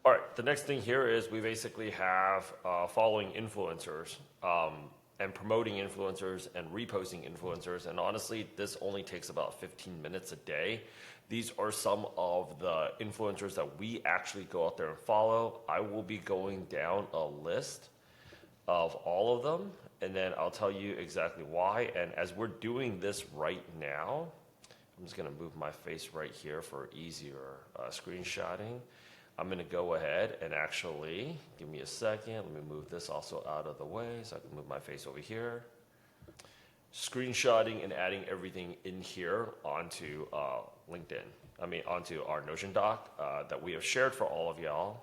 All right, the next thing here is we basically have following influencers and promoting influencers and reposting influencers. And honestly, this only takes about 15 minutes a day. These are some of the influencers that we actually go out there and follow. I will be going down a list of all of them, and then I'll tell you exactly why. And as we're doing this right now, I'm just going to move my face right here for easier screenshotting. I'm going to go ahead and actually, give me a second, let me move this also out of the way so I can move my face over here. Screenshotting and adding everything in here onto LinkedIn. Onto our Notion doc that we have shared for all of y'all,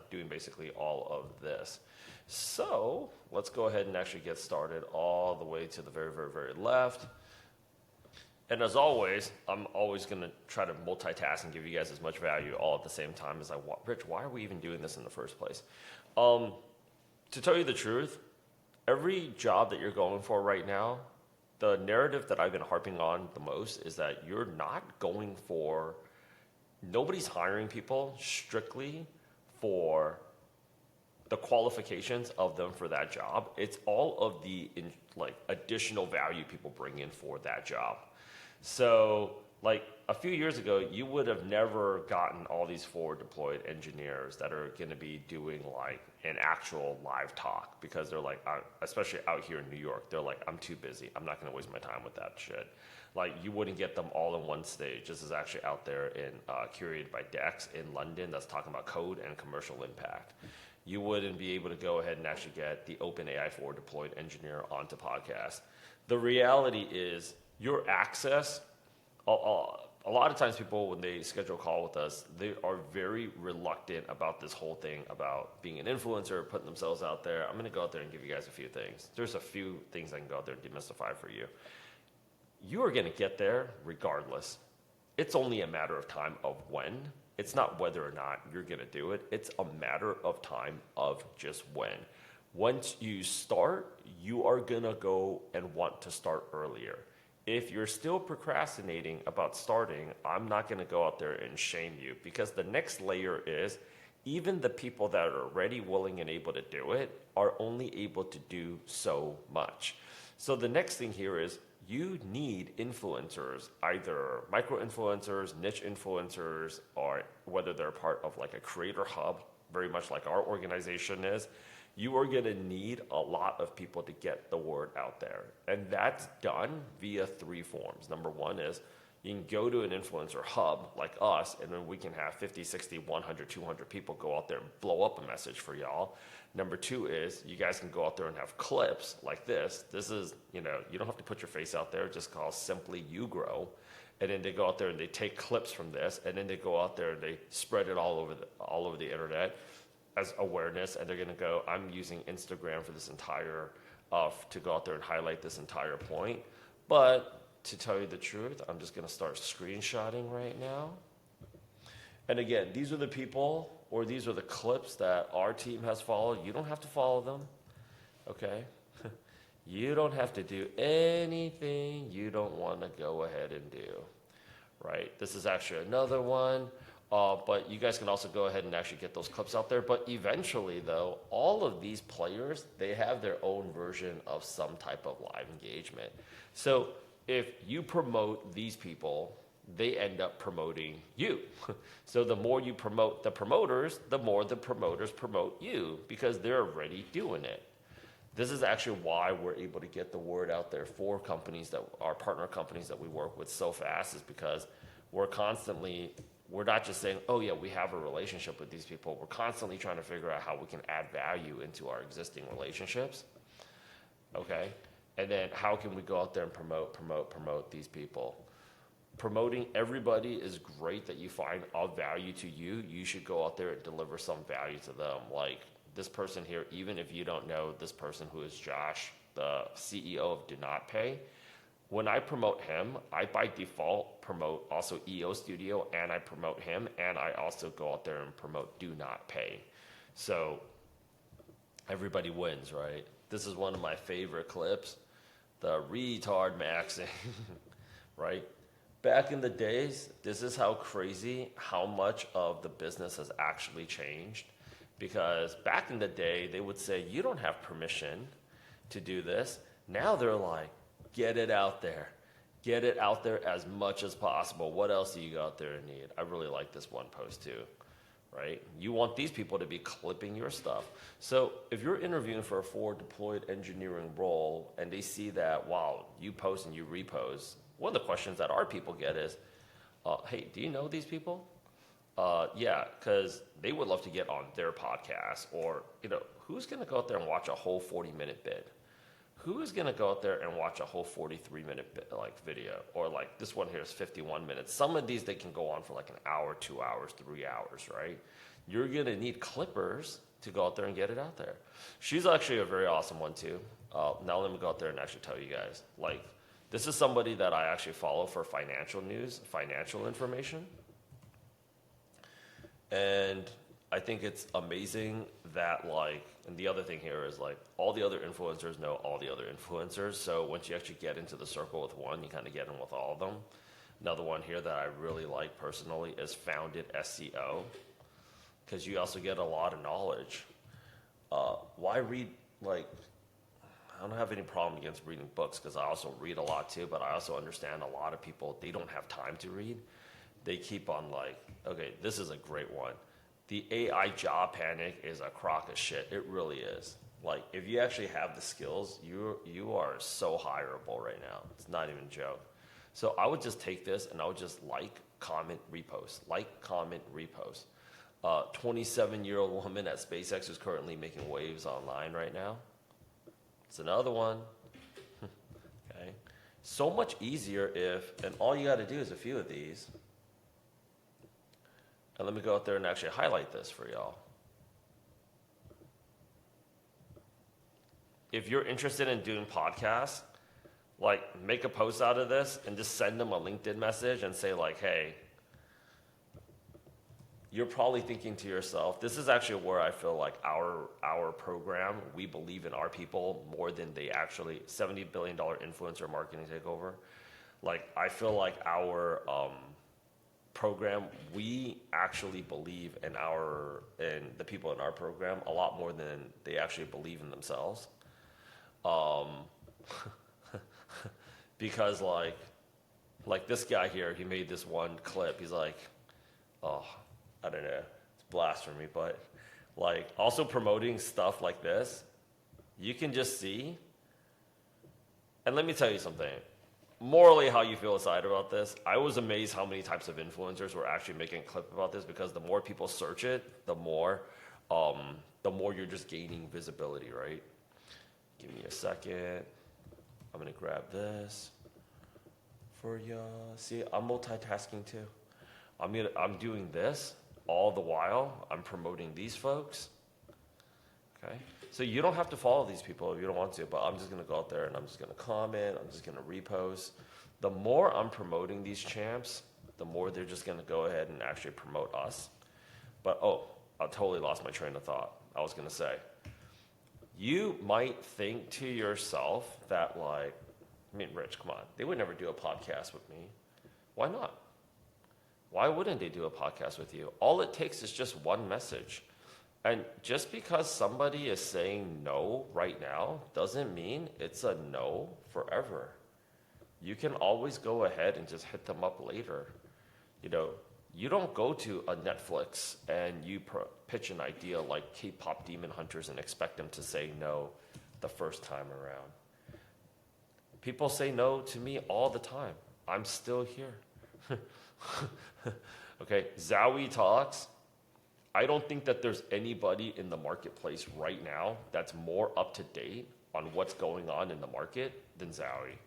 doing basically all of this. So let's go ahead and actually get started all the way to the very, very, very left. And as always, I'm always going to try to multitask and give you guys as much value all at the same time as I want. Rich, why are we even doing this in the first place? To tell you the truth, every job that you're going for right now, the narrative that I've been harping on the most is that you're not going for, nobody's hiring people strictly for the qualifications of them for that job. It's all of the additional value people bring in for that job. So a few years ago, you would have never gotten all these forward deployed engineers that are going to be doing an actual live talk, because they're especially out here in New York, they're like, I'm too busy. I'm not going to waste my time with that shit. You wouldn't get them all in one stage. This is actually out there in curated by Dex in London that's talking about code and commercial impact. You wouldn't be able to go ahead and actually get the OpenAI forward deployed engineer onto podcast. The reality is your access, a lot of times people, when they schedule a call with us, they are very reluctant about this whole thing about being an influencer, putting themselves out there. I'm going to go out there and give you guys a few things. There's a few things I can go out there and demystify for you. You are going to get there regardless. It's only a matter of time of when. It's not whether or not you're going to do it. It's a matter of time of just when. Once you start, you are going to go and want to start earlier. If you're still procrastinating about starting, I'm not going to go out there and shame you, because the next layer is even the people that are ready, willing, and able to do it are only able to do so much. So the next thing here is you need influencers, either micro-influencers, niche influencers, or whether they're part of a creator hub, very much like our organization is. You are going to need a lot of people to get the word out there. And that's done via 3 forms. Number one is you can go to an influencer hub like us, and then we can have 50, 60, 100, 200 people go out there and blow up a message for y'all. Number 2 is you guys can go out there and have clips like this. This is, you don't have to put your face out there. Just call Simply You Grow. And then they go out there and they take clips from this, and then they go out there and they spread it all over the internet as awareness. And they're going to go, I'm using Instagram for this entire, to go out there and highlight this entire point. But to tell you the truth, I'm just going to start screenshotting right now. And again, these are the people, or these are the clips that our team has followed. You don't have to follow them, okay? You don't have to do anything you don't want to go ahead and do, right? This is actually another one. But you guys can also go ahead and actually get those clips out there. But eventually, though, all of these players, they have their own version of some type of live engagement. So if you promote these people, they end up promoting you. So the more you promote the promoters, the more the promoters promote you, because they're already doing it. This is actually why we're able to get the word out there for companies that are partner companies that we work with so fast, is because we're not just saying, oh yeah, we have a relationship with these people. We're constantly trying to figure out how we can add value into our existing relationships, okay? And then how can we go out there and promote these people? Promoting everybody is great that you find of value to you. You should go out there and deliver some value to them. Like this person here, even if you don't know this person who is Josh, the CEO of Do Not Pay, when I promote him, I by default promote also EO Studio, and I promote him, and I also go out there and promote Do Not Pay. So everybody wins, right? This is one of my favorite clips, the retard maxing, right? back in the days, this is how crazy how much of the business has actually changed. Because back in the day, they would say, you don't have permission to do this. Now they're like, get it out there. Get it out there as much as possible. What else do you got there in need? I really like this one post too, right? You want these people to be clipping your stuff. So if you're interviewing for a forward deployed engineering role and they see that, wow, you post and you repost, one of the questions that our people get is, hey, do you know these people? Yeah, because they would love to get on their podcast. Or, who's going to go out there and watch a whole 40-minute bid? Who is going to go out there and watch a whole 43-minute video? Or like this one here is 51 minutes. Some of these, they can go on for like an hour, 2 hours, 3 hours, right? You're going to need clippers to go out there and get it out there. She's actually a very awesome one too. Now let me go out there and actually tell you guys. Like, this is somebody that I actually follow for financial news, financial information. And I think it's amazing that and the other thing here is all the other influencers know all the other influencers. So once you actually get into the circle with one, you kind of get in with all of them. Another one here that I really like personally is Founded SEO, because you also get a lot of knowledge. Why read, I don't have any problem against reading books because I also read a lot too, but I also understand a lot of people, they don't have time to read. They keep on okay, this is a great one. The AI job panic is a crock of shit. It really is. If you actually have the skills, you are so hireable right now. It's not even a joke. So I would just take this and I would just comment, repost. 27-year-old woman at SpaceX is currently making waves online right now. It's another one. Okay. So much easier and all you got to do is a few of these. And let me go out there and actually highlight this for y'all. If you're interested in doing podcasts, make a post out of this and just send them a LinkedIn message and say hey, you're probably thinking to yourself, this is actually where I feel like our program, we believe in our people more than they actually, $70 billion influencer marketing takeover. I feel like our program, we actually believe in the people in our program a lot more than they actually believe in themselves. Because this guy here, he made this one clip. He's I don't know, it's blasphemy, but also promoting stuff like this, you can just see. And let me tell you something. Morally, how you feel aside about this, I was amazed how many types of influencers were actually making a clip about this, because the more people search it, the more you're just gaining visibility, right? Give me a second. I'm gonna grab this for y'all. See, I'm multitasking too. I'm doing this all the while. I'm promoting these folks. Okay. So you don't have to follow these people if you don't want to, but I'm just going to go out there and I'm just going to comment. I'm just going to repost. The more I'm promoting these champs, the more they're just going to go ahead and actually promote us. But, I totally lost my train of thought. I was going to say, you might think to yourself that Rich, come on, they would never do a podcast with me. Why not? Why wouldn't they do a podcast with you? All it takes is just one message. And just because somebody is saying no right now doesn't mean it's a no forever. You can always go ahead and just hit them up later. You don't go to a Netflix and you pitch an idea like K-pop Demon Hunters and expect them to say no the first time around. People say no to me all the time. I'm still here. Okay, Zowie Talks. I don't think that there's anybody in the marketplace right now that's more up to date on what's going on in the market than Zowie.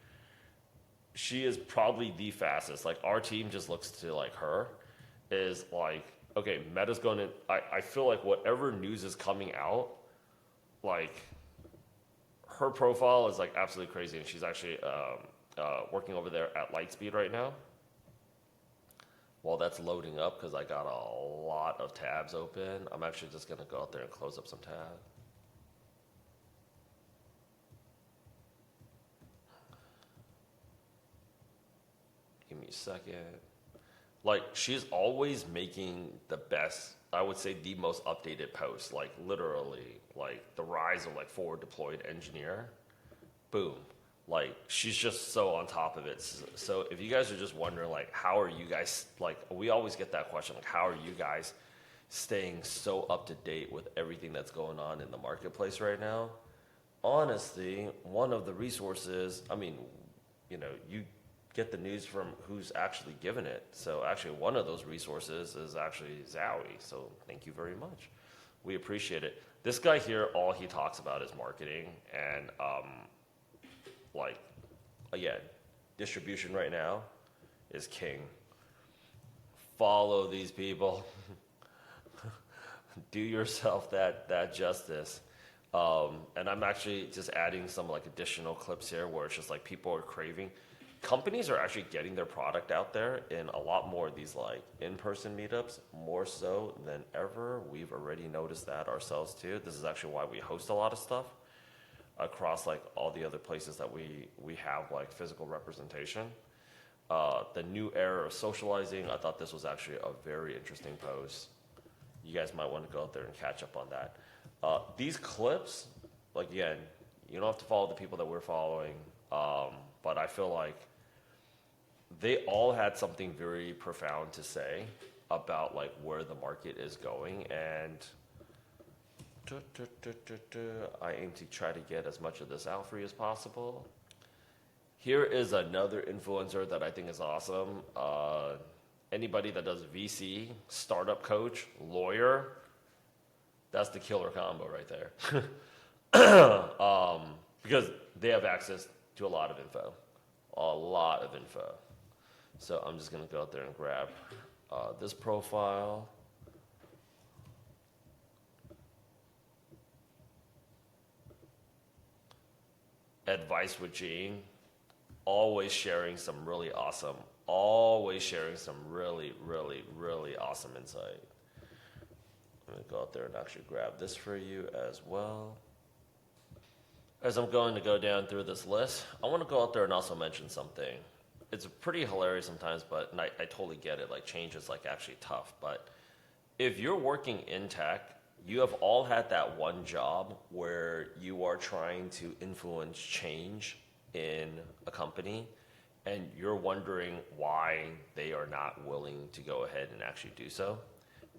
She is probably the fastest. Our team just looks to her is okay, Meta's going to, I feel like whatever news is coming out, her profile is absolutely crazy, and she's actually working over there at Lightspeed right now. While that's loading up, because I got a lot of tabs open, I'm actually just going to go out there and close up some tabs. Give me me a second. Like, she's always making the best, I would say the most updated posts, like literally, like the rise of like forward deployed engineer. Boom. Like, she's just so on top of it. So if you guys are just wondering, like, how are you guys, like, we always get that question, like, how are you guys staying so up to date with everything that's going on in the marketplace right now? Honestly, one of the resources, I mean, you know, you get the news from who's actually given it. So actually, one of those resources is actually Zowie. So thank you very much. We appreciate it. This guy here, all he talks about is marketing and, like, again, distribution right now is king. Follow these people. Do yourself that justice. And I'm actually just adding some like additional clips here where it's just like people are craving. Companies are actually getting their product out there in a lot more of these like in-person meetups, more so than ever. We've already noticed that ourselves too. This is actually why we host a lot of stuff across like all the other places that we have like physical representation. The new era of socializing, I thought this was actually a very interesting post. You guys might want to go out there and catch up on that. These clips, like again, you don't have to follow the people that we're following, but I feel like they all had something very profound to say about like where the market is going, and I aim to try to get as much of this out for you as possible. Here is another influencer that I think is awesome. Anybody that does VC, startup coach, lawyer, that's the killer combo right there. Because they have access to a lot of info. So I'm just going to go out there and grab this profile. Advice with Gene. Always sharing some really awesome insight. I'm going to go out there and actually grab this for you as well. As I'm going to go down through this list, I want to go out there and also mention something. It's pretty hilarious sometimes, but and I totally get it. Like, change is like actually tough. But if you're working in tech, you have all had that one job where you are trying to influence change in a company, and you're wondering why they are not willing to go ahead and actually do so.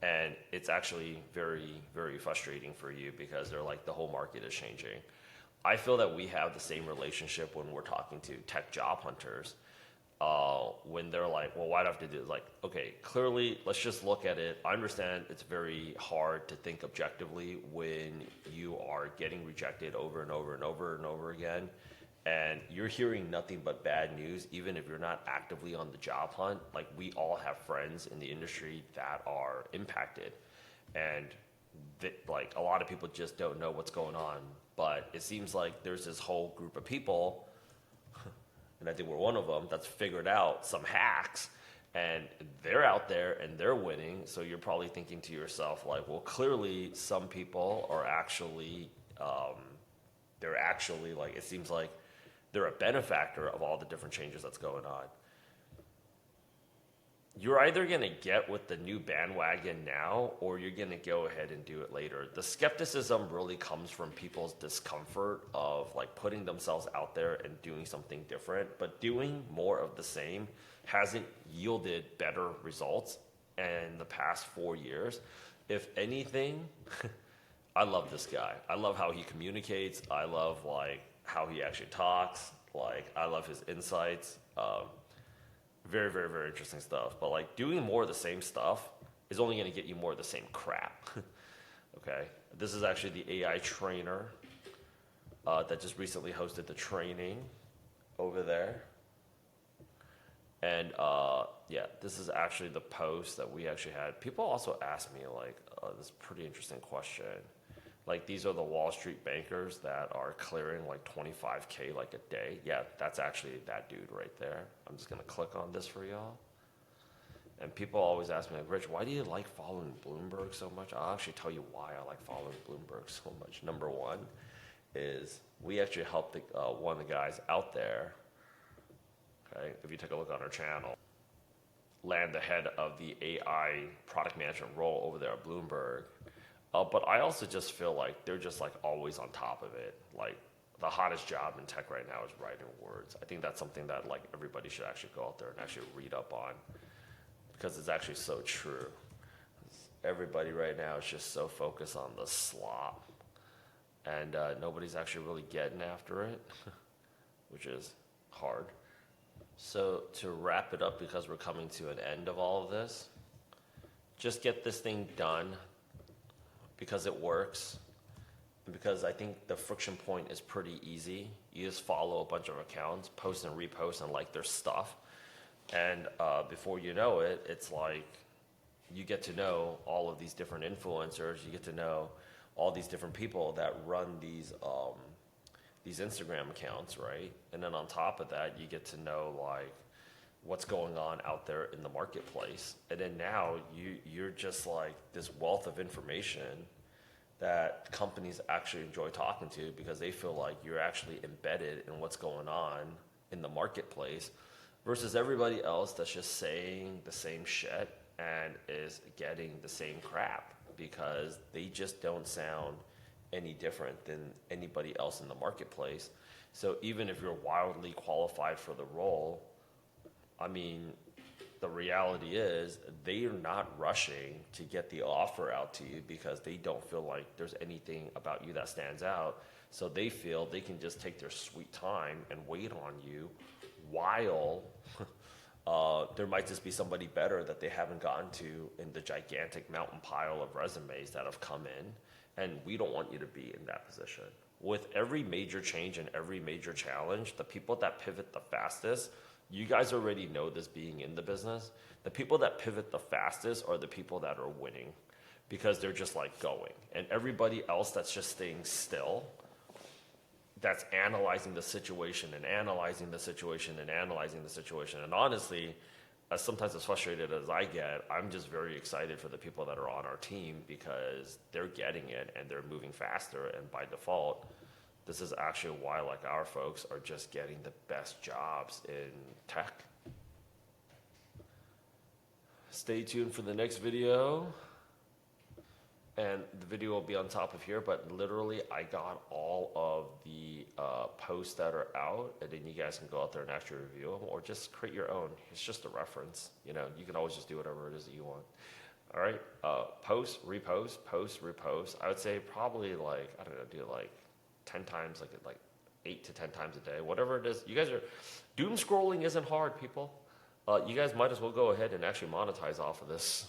And it's actually very, very frustrating for you because they're like, the whole market is changing. I feel that we have the same relationship when we're talking to tech job hunters. When they're like, well, why do I have to do it? Like, okay, clearly, let's just look at it. I understand it's very hard to think objectively when you are getting rejected over and over and over and over again. And you're hearing nothing but bad news, even if you're not actively on the job hunt. Like, we all have friends in the industry that are impacted. And like, a lot of people just don't know what's going on. But it seems like there's this whole group of people, and I think we're one of them, that's figured out some hacks, and they're out there and they're winning. So you're probably thinking to yourself, like, well, clearly some people are actually, they're actually like, it seems like they're a benefactor of all the different changes that's going on. You're either going to get with the new bandwagon now, or you're going to go ahead and do it later. The skepticism really comes from people's discomfort of like putting themselves out there and doing something different, but doing more of the same hasn't yielded better results in the past 4 years. If anything, I love this guy. I love how he communicates. I love like how he actually talks. Like, I love his insights. Very, very, very interesting stuff. But like, doing more of the same stuff is only going to get you more of the same crap. Okay, this is actually the AI trainer that just recently hosted the training over there. And yeah, this is actually the post that we actually had. People also asked me like this pretty interesting question. Like, these are the Wall Street bankers that are clearing like 25K like a day. Yeah, that's actually that dude right there. I'm just gonna click on this for y'all. And people always ask me, like, Rich, why do you like following Bloomberg so much? I'll actually tell you why I like following Bloomberg so much. Number one is we actually helped one of the guys out there. Okay, if you take a look on our channel, land the head of the AI product management role over there at Bloomberg. But I also just feel like they're just like always on top of it. Like the hottest job in tech right now is writing words. I think that's something that like everybody should actually go out there and actually read up on, because it's actually so true. Everybody right now is just so focused on the slop, and nobody's actually really getting after it, which is hard. So to wrap it up, because we're coming to an end of all of this, just get this thing done because it works. Because I think the friction point is pretty easy. You just follow a bunch of accounts, post and repost and like their stuff. And before you know it, it's like you get to know all of these different influencers. You get to know all these different people that run these Instagram accounts, right? And then on top of that, you get to know like what's going on out there in the marketplace. And then now you're just like this wealth of information that companies actually enjoy talking to, because they feel like you're actually embedded in what's going on in the marketplace, versus everybody else that's just saying the same shit and is getting the same crap, because they just don't sound any different than anybody else in the marketplace. So even if you're wildly qualified for the role, I mean, the reality is they are not rushing to get the offer out to you, because they don't feel like there's anything about you that stands out. So they feel they can just take their sweet time and wait on you while there might just be somebody better that they haven't gotten to in the gigantic mountain pile of resumes that have come in. And we don't want you to be in that position. With every major change and every major challenge, the people that pivot the fastest, you guys already know this being in the business, the people that pivot the fastest are the people that are winning, because they're just like going. And everybody else that's just staying still, that's analyzing the situation and analyzing the situation and analyzing the situation. And honestly, sometimes as frustrated as I get, I'm just very excited for the people that are on our team, because they're getting it and they're moving faster. And by default, this is actually why like our folks are just getting the best jobs in tech. Stay tuned for the next video. And the video will be on top of here, but literally I got all of the posts that are out, and then you guys can go out there and actually review them, or just create your own. It's just a reference. You know, you can always just do whatever it is that you want. All right, post, repost, post, repost. I would say probably like, I don't know, do it like 10 times, like 8 to 10 times a day, whatever it is. You guys are, doom scrolling isn't hard, people. You guys might as well go ahead and actually monetize off of this.